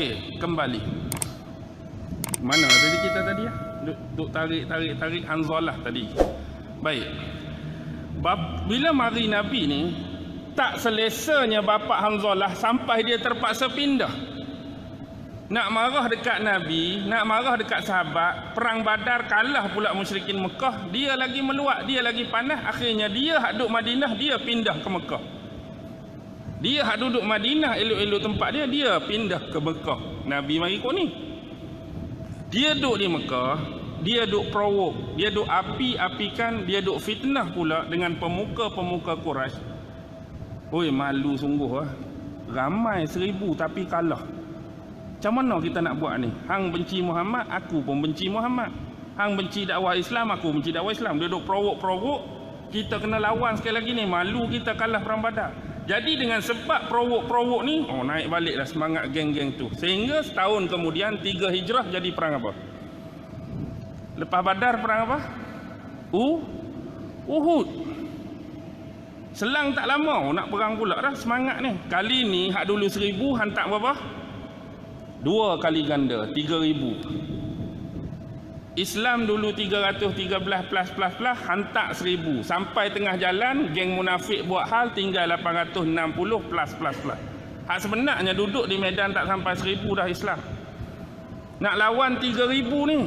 Okey, kembali. Mana tadi kita tadi ya? Duk tarik Hanzalah tadi. Baik. Bila mari Nabi ni, tak selesanya bapa Hanzalah sampai dia terpaksa pindah. Nak marah dekat Nabi, nak marah dekat sahabat, perang Badar kalah pula musyrikin Mekah, dia lagi meluat, dia lagi panas, akhirnya dia hak duduk Madinah, dia pindah ke Mekah. Dia hak duduk Madinah elok-elok tempat dia, dia pindah ke Mekah. Nabi mari kau ni. Dia duduk di Mekah, dia duduk provok, dia duduk api-apikan, dia duduk fitnah pula dengan pemuka-pemuka Quraisy. Oi, malu sungguh ah. Ramai 1000 tapi kalah. Macam mana kita nak buat ni? Hang benci Muhammad, aku pun benci Muhammad. Hang benci dakwah Islam, aku benci dakwah Islam. Dia duduk provok-provok, kita kena lawan sekali lagi ni. Malu kita kalah perang Badar. Jadi dengan sebab provok-provok ni, naik baliklah semangat geng-geng tu. Sehingga setahun kemudian 3 Hijrah jadi perang apa? Lepas Badar perang apa? Uhud. Selang tak lama nak perang pula dah, semangat ni. Kali ni hak dulu 1000 hantar berapa? 2 kali ganda, 3000. Islam dulu 313 plus hantar 1000. Sampai tengah jalan geng munafik buat hal, tinggal 860 plus. Hak sebenarnya duduk di medan tak sampai 1000 dah Islam. Nak lawan 3000 ni,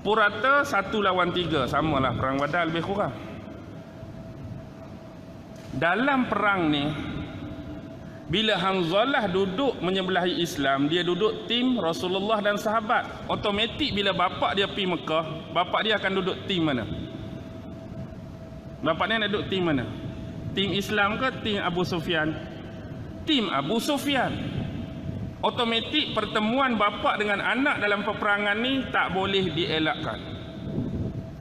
purata 1 lawan 3, samalah perang Badar lebih kurang. Dalam perang ni, bila Hanzalah duduk menyebelahi Islam, dia duduk tim Rasulullah dan sahabat. Automatik bila bapak dia pergi Mekah, bapak dia akan duduk tim mana? Bapak dia nak duduk tim mana? Tim Islam ke tim Abu Sufyan? Tim Abu Sufyan. Automatik pertemuan bapak dengan anak dalam peperangan ni tak boleh dielakkan.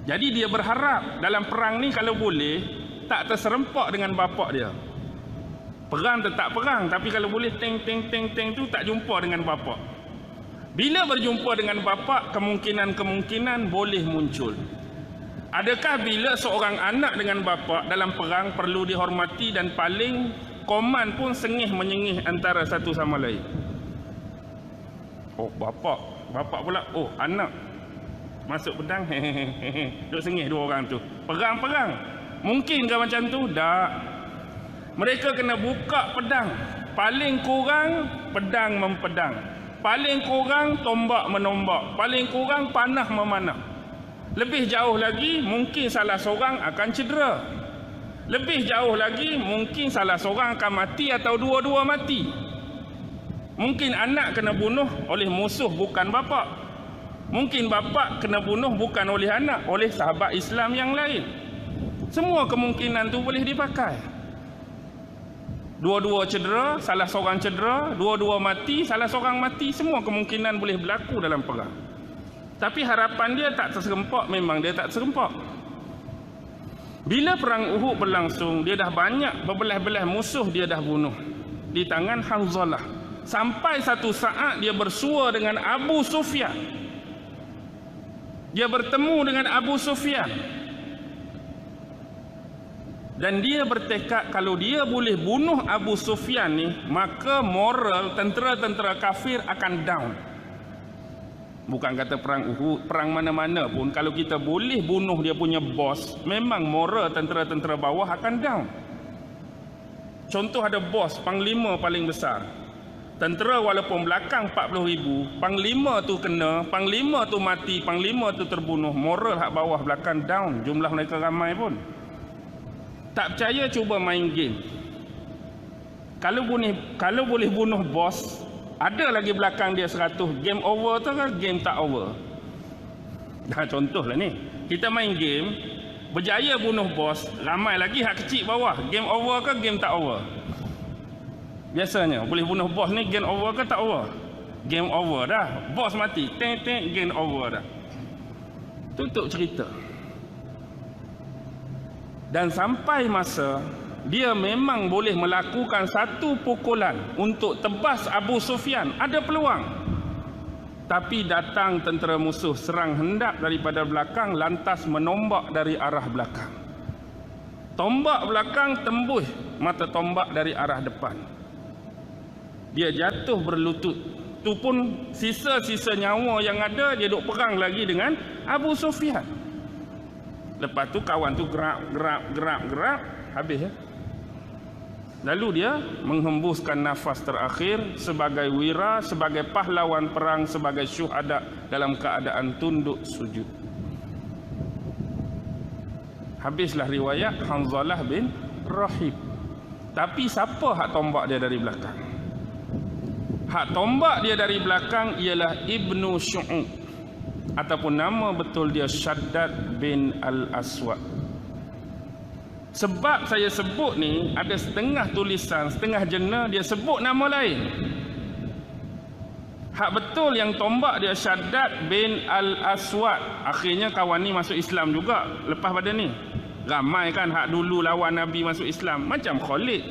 Jadi dia berharap dalam perang ni kalau boleh tak terserempak dengan bapak dia. Perang tetap perang, tapi kalau boleh teng tu tak jumpa dengan bapak. Bila berjumpa dengan bapak, kemungkinan boleh muncul. Adakah bila seorang anak dengan bapak dalam perang perlu dihormati dan paling koman pun sengih menyengih antara satu sama lain? Bapak pula, anak masuk pedang, duk sengih dua orang tu. Perang. Mungkinkah macam tu? Tak. Mereka kena buka pedang. Paling kurang pedang mempedang. Paling kurang tombak menombak. Paling kurang panah memanah. Lebih jauh lagi mungkin salah seorang akan cedera. Lebih jauh lagi mungkin salah seorang akan mati atau dua-dua mati. Mungkin anak kena bunuh oleh musuh bukan bapa. Mungkin bapa kena bunuh bukan oleh anak, oleh sahabat Islam yang lain. Semua kemungkinan tu boleh dipakai. Dua-dua cedera, salah seorang cedera, dua-dua mati, salah seorang mati, semua kemungkinan boleh berlaku dalam perang. Tapi harapan dia tak terserempak, memang dia tak terserempak. Bila perang Uhud berlangsung, dia dah banyak berbelah-belah musuh dia dah bunuh di tangan Hanzalah. Sampai satu saat dia bersua dengan Abu Sufyan. Dia bertemu dengan Abu Sufyan. Dan dia bertekad kalau dia boleh bunuh Abu Sufyan ni, maka moral tentera-tentera kafir akan down. Bukan kata perang Uhud, perang mana-mana pun kalau kita boleh bunuh dia punya bos, memang moral tentera-tentera bawah akan down. Contoh ada bos, panglima paling besar. Tentera walaupun belakang 40,000, panglima tu kena, panglima tu mati, panglima tu terbunuh, moral hak bawah belakang down, jumlah mereka ramai pun. Tak percaya cuba main game. Kalau boleh bunuh bos, ada lagi belakang dia 100, game over tu kan game tak over. Dah contohlah ni. Kita main game, berjaya bunuh bos, ramai lagi hak kecil bawah. Game over ke game tak over? Biasanya boleh bunuh bos ni game over ke tak over? Game over dah. Bos mati, game over dah. Tutup cerita. Dan sampai masa dia memang boleh melakukan satu pukulan untuk tebas Abu Sufyan, ada peluang. Tapi datang tentera musuh serang hendak daripada belakang, lantas menombak dari arah belakang. Tombak belakang tembus mata tombak dari arah depan. dia jatuh berlutut. Tu pun sisa-sisa nyawa yang ada, dia duk perang lagi dengan Abu Sufyan. Lepas tu kawan tu gerak, habis ya. Lalu dia menghembuskan nafas terakhir sebagai wira, sebagai pahlawan perang, sebagai syuhada dalam keadaan tunduk sujud. Habislah riwayat Hanzalah bin Rahib. Tapi siapa hak tombak dia dari belakang? Hak tombak dia dari belakang ialah Ibnu Syu'ub, ataupun nama betul dia Shaddad bin Al-Aswad. Sebab saya sebut ni, ada setengah tulisan, setengah jena dia sebut nama lain. Hak betul yang tombak dia Shaddad bin Al-Aswad. Akhirnya kawan ni masuk Islam juga lepas pada ni. Ramai kan hak dulu lawan Nabi masuk Islam. Macam Khalid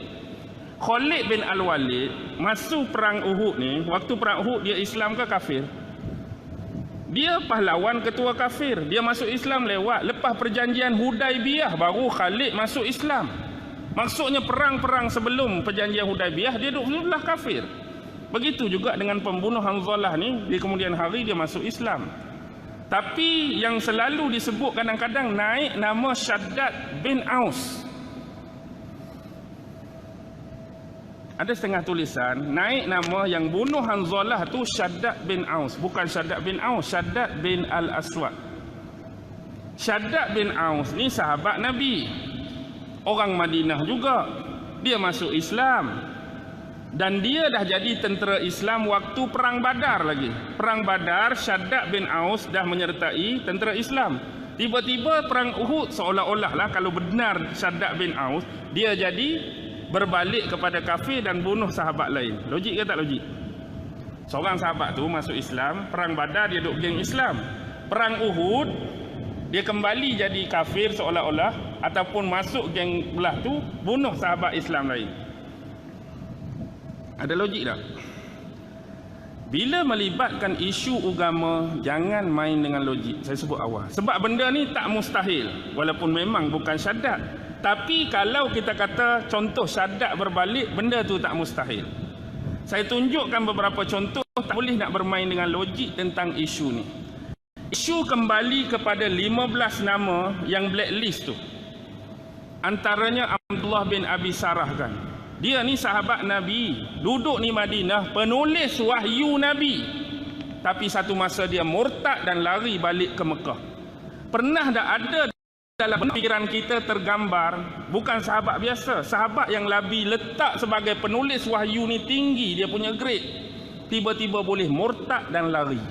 bin Al-Walid masuk perang Uhud ni. Waktu perang Uhud dia Islam ke kafir? Dia pahlawan ketua kafir. Dia masuk Islam lewat. Lepas perjanjian Hudaibiyah baru Khalid masuk Islam. Maksudnya perang-perang sebelum perjanjian Hudaibiyah dia duduklah kafir. Begitu juga dengan pembunuh Hanzalah ni. Di kemudian hari dia masuk Islam. Tapi yang selalu disebut kadang-kadang naik nama Shaddad bin Aus. Ada setengah tulisan naik nama yang bunuh Hanzalah tu Shaddad bin Aus. Bukan Shaddad bin Aus, Shaddad bin Al-Aswad. Shaddad bin Aus ni sahabat Nabi, orang Madinah juga. Dia masuk Islam. Dan dia dah jadi tentera Islam waktu Perang Badar lagi. Perang Badar, Shaddad bin Aus dah menyertai tentera Islam. Tiba-tiba Perang Uhud seolah-olah lah kalau benar Shaddad bin Aus, dia jadi berbalik kepada kafir dan bunuh sahabat lain. Logik ke tak logik? Seorang sahabat tu masuk Islam, Perang Badar dia duk geng Islam. Perang Uhud, dia kembali jadi kafir seolah-olah, ataupun masuk geng belah tu, bunuh sahabat Islam lain. Ada logik tak? Bila melibatkan isu agama, jangan main dengan logik. Saya sebut awal. Sebab benda ni tak mustahil. Walaupun memang bukan Shaddad. Tapi kalau kita kata contoh Shaddad berbalik, benda tu tak mustahil. Saya tunjukkan beberapa contoh. Tak boleh nak bermain dengan logik tentang isu ni. Isu kembali kepada 15 nama yang blacklist tu. Antaranya Abdullah bin Abi Sarah kan. Dia ni sahabat Nabi, duduk di Madinah, penulis wahyu Nabi. Tapi satu masa dia murtad dan lari balik ke Mekah. Pernah tak ada dalam pikiran kita tergambar, bukan sahabat biasa, sahabat yang Nabi letak sebagai penulis wahyu ni tinggi, dia punya grade, tiba-tiba boleh murtad dan lari.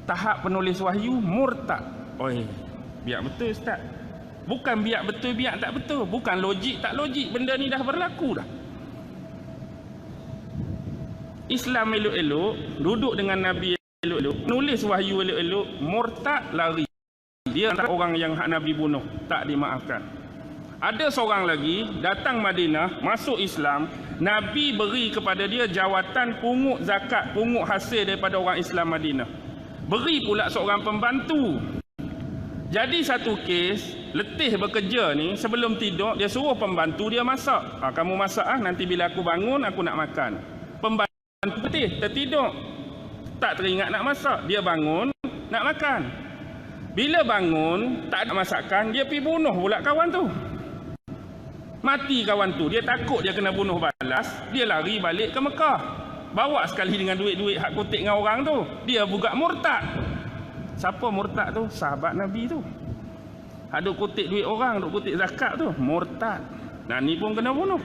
Tahap penulis wahyu murtad. Oi, biar betul Ustaz. Bukan biar betul, biar tak betul. Bukan logik, tak logik. Benda ni dah berlaku dah. Islam elok-elok, duduk dengan Nabi elok-elok, nulis wahyu elok-elok, murtad, lari. Dia antara orang yang hak Nabi bunuh, tak dimaafkan. Ada seorang lagi, datang Madinah, masuk Islam, Nabi beri kepada dia jawatan pungut zakat, pungut hasil daripada orang Islam Madinah. Beri pula seorang pembantu. Jadi satu kes, letih bekerja ni, sebelum tidur dia suruh pembantu dia masak. Kamu masak nanti bila aku bangun aku nak makan. Pembantu letih, tertidur, tak teringat nak masak. Dia bangun nak makan. Bila bangun tak ada masakan, dia pergi bunuh pula kawan tu. Mati kawan tu, dia takut dia kena bunuh balas, dia lari balik ke Mekah. Bawa sekali dengan duit-duit hak kutip dengan orang tu. Dia buka murtad. Siapa murtad tu? Sahabat Nabi tu. Duk kutip duit orang, duk kutip zakat tu, murtad. Nah ni pun kena bunuh.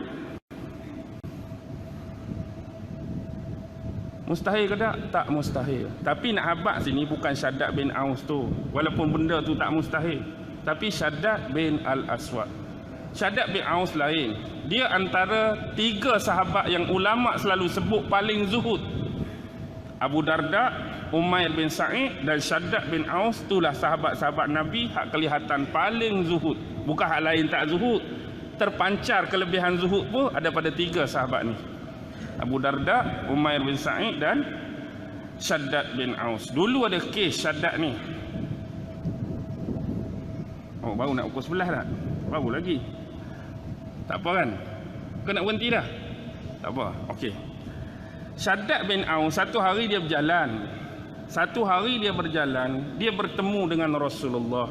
Mustahil ke tak? Tak mustahil. Tapi nak habaq sini bukan Shaddad bin Aus tu. Walaupun benda tu tak mustahil. Tapi Shaddad bin Al-Aswad. Shaddad bin Aus lain. Dia antara 3 sahabat yang ulama selalu sebut paling zuhud. Abu Darda, Umair bin Sa'id dan Shaddad bin Aus, itulah sahabat-sahabat Nabi hak kelihatan paling zuhud. Bukan hak lain tak zuhud. Terpancar kelebihan zuhud pun ada pada 3 sahabat ni. Abu Darda, Umair bin Sa'id dan Shaddad bin Aus. Dulu ada kes Shaddad ni. Oh, baru nak pukul 11 tak? Baru lagi. Tak apa kan? Kau nak berhenti dah? Tak Tak apa. Okey. Shaddad bin Aus satu hari dia berjalan. Satu hari dia berjalan, dia bertemu dengan Rasulullah.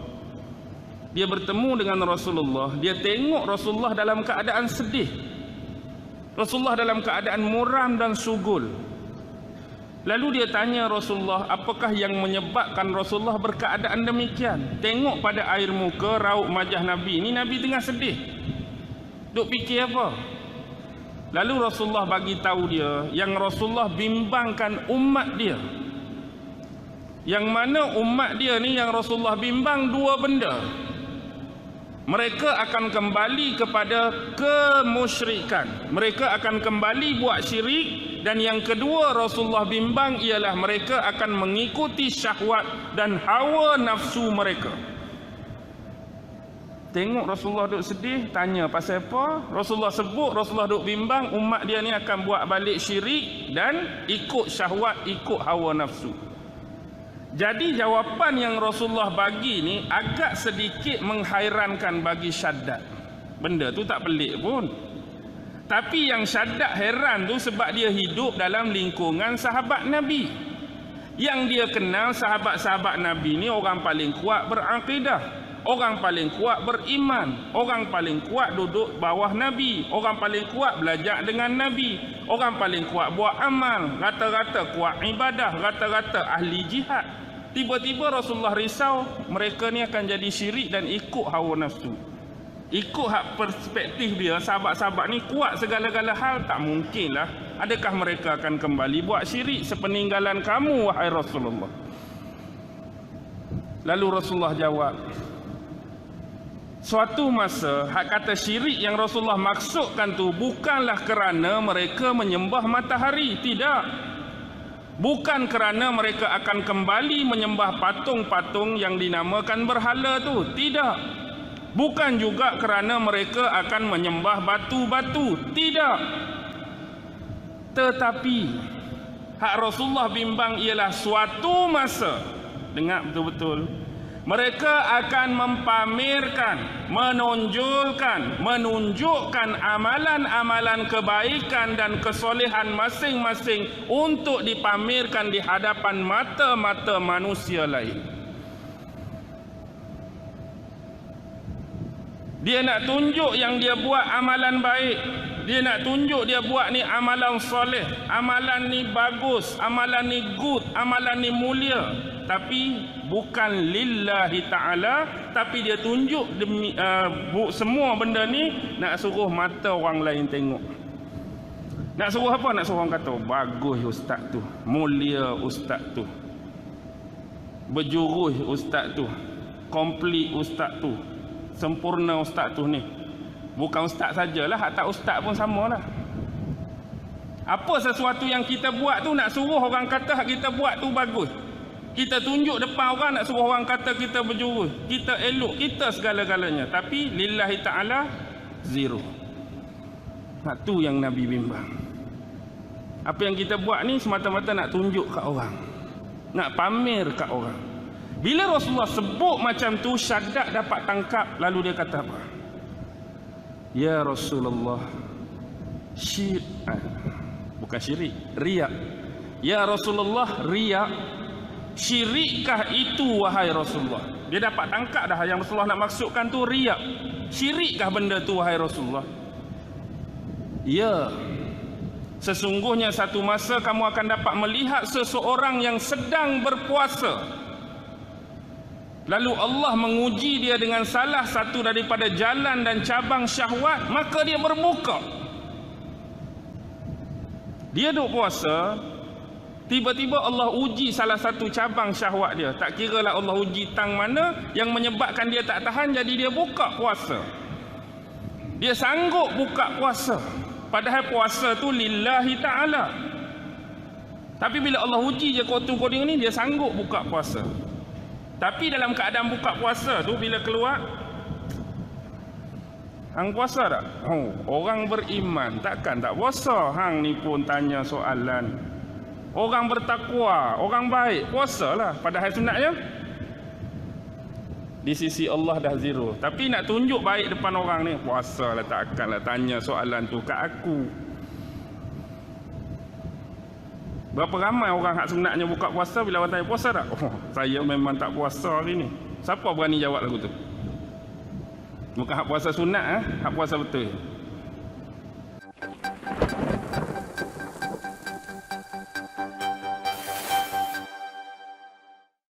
Dia bertemu dengan Rasulullah, dia tengok Rasulullah dalam keadaan sedih. Rasulullah dalam keadaan muram dan sugul. Lalu dia tanya Rasulullah, apakah yang menyebabkan Rasulullah berkeadaan demikian? Tengok pada air muka, raut wajah Nabi. Ini Nabi tengah sedih. Duk fikir apa? Lalu Rasulullah bagi tahu dia yang Rasulullah bimbangkan umat dia. Yang mana umat dia ni yang Rasulullah bimbang dua benda. Mereka akan kembali kepada kemusyrikan. Mereka akan kembali buat syirik. Dan yang kedua Rasulullah bimbang ialah mereka akan mengikuti syahwat dan hawa nafsu mereka. Tengok Rasulullah duk sedih, tanya pasal apa? Rasulullah sebut, Rasulullah duk bimbang umat dia ni akan buat balik syirik dan ikut syahwat, ikut hawa nafsu. Jadi jawapan yang Rasulullah bagi ni agak sedikit menghairankan bagi Shaddad. Benda tu tak pelik pun. Tapi yang Shaddad heran tu sebab dia hidup dalam lingkungan sahabat Nabi. Yang dia kenal sahabat-sahabat Nabi ni orang paling kuat berakidah, orang paling kuat beriman, orang paling kuat duduk bawah Nabi, orang paling kuat belajar dengan Nabi, orang paling kuat buat amal, rata-rata kuat ibadah, rata-rata ahli jihad. Tiba-tiba Rasulullah risau mereka ni akan jadi syirik dan ikut hawa nafsu. Ikut hak perspektif dia, sahabat-sahabat ni kuat segala-gala hal, tak mungkinlah. Adakah mereka akan kembali buat syirik sepeninggalan kamu wahai Rasulullah? Lalu Rasulullah jawab, suatu masa hak kata syirik yang Rasulullah maksudkan tu bukanlah kerana mereka menyembah matahari, tidak. Bukan kerana mereka akan kembali menyembah patung-patung yang dinamakan berhala tu, tidak. Bukan juga kerana mereka akan menyembah batu-batu, tidak. Tetapi hak Rasulullah bimbang ialah suatu masa, dengar betul-betul, mereka akan mempamerkan, menunjukkan amalan-amalan kebaikan dan kesolehan masing-masing untuk dipamerkan di hadapan mata-mata manusia lain. Dia nak tunjuk yang dia buat amalan baik. Dia nak tunjuk dia buat ni amalan soleh, amalan ni bagus, amalan ni good, amalan ni mulia. Tapi bukan lillahi ta'ala, tapi dia tunjuk demi, semua benda ni nak suruh mata orang lain tengok. Nak suruh apa? Nak suruh orang kata, bagus ustaz tu, mulia ustaz tu, berjurus ustaz tu, komplit ustaz tu, sempurna ustaz tu ni. Bukan ustaz sajalah, hak tak ustaz pun samalah. Apa sesuatu yang kita buat tu nak suruh orang kata hak kita buat tu bagus. Kita tunjuk depan orang nak suruh orang kata kita berjurus, kita elok, kita segala-galanya. Tapi lillahi ta'ala zero. Hak tu yang Nabi bimbang. Apa yang kita buat ni semata-mata nak tunjuk kat orang, nak pamer kat orang. Bila Rasulullah sebut macam tu, Shaddad dapat tangkap. Lalu dia kata apa? Ya Rasulullah, bukan syirik, riak. Ya Rasulullah, riak. Syirikkah itu wahai Rasulullah? Dia dapat tangkap dah yang Rasulullah nak maksudkan tu riak. Syirikkah benda tu wahai Rasulullah? Ya. Sesungguhnya satu masa kamu akan dapat melihat seseorang yang sedang berpuasa, lalu Allah menguji dia dengan salah satu daripada jalan dan cabang syahwat, maka dia berbuka. Dia duk puasa, tiba-tiba Allah uji salah satu cabang syahwat dia. Tak kira lah Allah uji tang mana yang menyebabkan dia tak tahan, jadi dia buka puasa. Dia sanggup buka puasa, padahal puasa tu lillahi ta'ala. Tapi bila Allah uji je kotu-koding ni, dia sanggup buka puasa. Tapi dalam keadaan buka puasa tu, bila keluar, hang puasa tak? Oh, orang beriman takkan tak puasa. Hang ni pun tanya soalan. Orang bertakwa, orang baik, puasalah. Padahal sunatnya di sisi Allah dah zero. Tapi nak tunjuk baik depan orang ni, puasalah, takkanlah tanya soalan tu kat aku. Berapa ramai orang hak sebenarnya buka puasa bila orang tanya puasa tak? Oh, saya memang tak puasa hari ni. Siapa berani jawab lagu tu? Bukan hak puasa sunat hak puasa betul.